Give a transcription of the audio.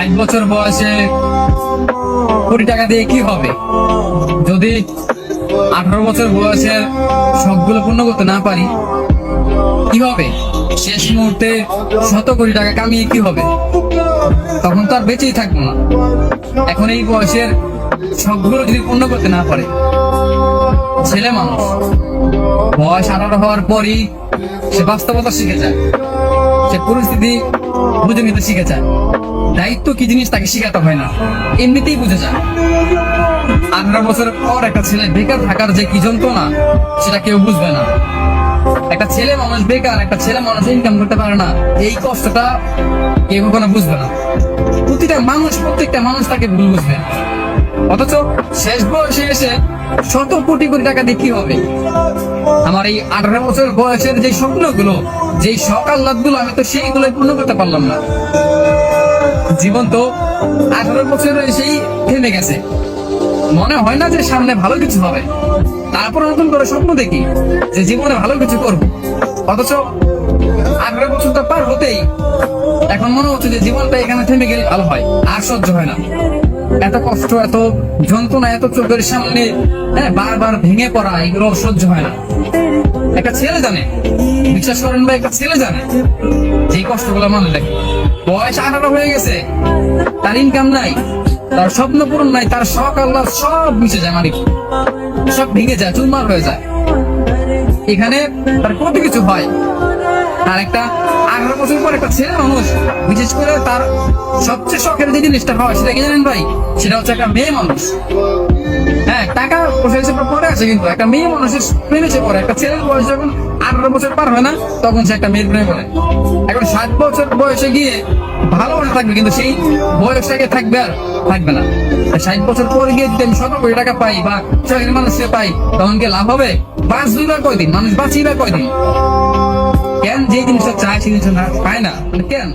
60 বছর বয়সে কোটি টাকা দিয়ে কি হবে? যদি 18 বছর বয়সের সবগুলো পূর্ণ করতে না পারি কি হবে? শেষ মুহূর্তে 100 কোটি টাকা কামিয়ে কি হবে? তখন তো আর বেঁচেই থাকবো না। এখন এই বয়সের সবগুলো যদি পূর্ণ করতে না পারে, ছেলে মানুষ বয়স 18 হওয়ার পরই সে বাস্তবতা শিখে যায়, সে পরিস্থিতি বুঝে নিতে শিখে যায়। দায়িত্ব কি জিনিস তাকে শিখাতে হয় না, এমনিতেই বুঝে যায়। 18 বছরের পর একটা ছেলে বেকার থাকার যে কি যন্ত্রণা সেটা কেউ বুঝবে না। একটা ছেলে মানুষ বেকার, একটা ছেলে মানুষ ইনকাম করতে পারে না, এই কষ্টটা কেউ কখনো বুঝবে না। প্রত্যেকটা মানুষ তাকে ভুল বুঝবে। অথচ শেষ বয়সে এসে 100 কোটি টাকা দিয়ে কি হবে? আমার এই 18 বছর বয়সের যে স্বপ্নগুলো, যে শখ আহ্লাদগুলো, আমি তো সেইগুলো পূর্ণ করতে পারলাম না। জীবন তো 18 বছরে এসেই থেমে গেছে। মনে হয় না যে সামনে ভালো কিছু হবে। তারপর নতুন করে স্বপ্ন দেখি যে জীবনে ভালো কিছু করব। অথচ 18 বছরটা পার হতেই এখন মনে হচ্ছে যে জীবনটা এখানে থেমে গেলে ভালো হয়। আর সহ্য হয় না। এত কষ্ট, এত যন্ত্রণা, এত চোখের সামনে বারবার ভেঙে পড়া, এগুলো সহ্য হয় না। একটা ছেলে জানে, বিশ্বাস করেন ভাই, একটা ছেলে জানে যে কষ্টগুলো মানুষ দেখে। বয়স 18 হয়ে গেছে, তার ইনকাম নাই, তার স্বপ্ন পূরণ নাই, তার শখ আহ্লাদ সব মিশে যায়, মানে সব ভেঙে যায়, চুরমার হয়ে যায়। এখানে তার কত কিছু হয়। আর একটা 18 বছর পর একটা ছেলে মানুষ, বিশেষ করে তার সবচেয়ে শখের যে জিনিসটা হয় সেটা কি জানেন ভাই? সেটা হচ্ছে একটা মেয়ে মানুষ। হ্যাঁ, টাকা পয়সা হিসেবে পরে আছে, কিন্তু একটা মেয়ে মানুষের প্রেমেছে পরে। একটা ছেলের বয়স যখন 18 বছর পার হয় না, তখন সে একটা মেয়ের প্রেমে পড়ে। এখন 60 বছর বয়সে গিয়ে ভালোবাসা থাকবে, কিন্তু সেই বয়সটাকে থাকবে আর থাকবে না। 60 বছর পরে গিয়ে যদি আমি 100 কোটি টাকা পাই বা শখের মানুষকে পাই, তখন কি লাভ হবে? বাঁচবই বা কয়দিন? মানুষ বাঁচি বা কয়দিন? কেন যে জিনিসটা চায় সেই জিনিসটা পায় না, কেন?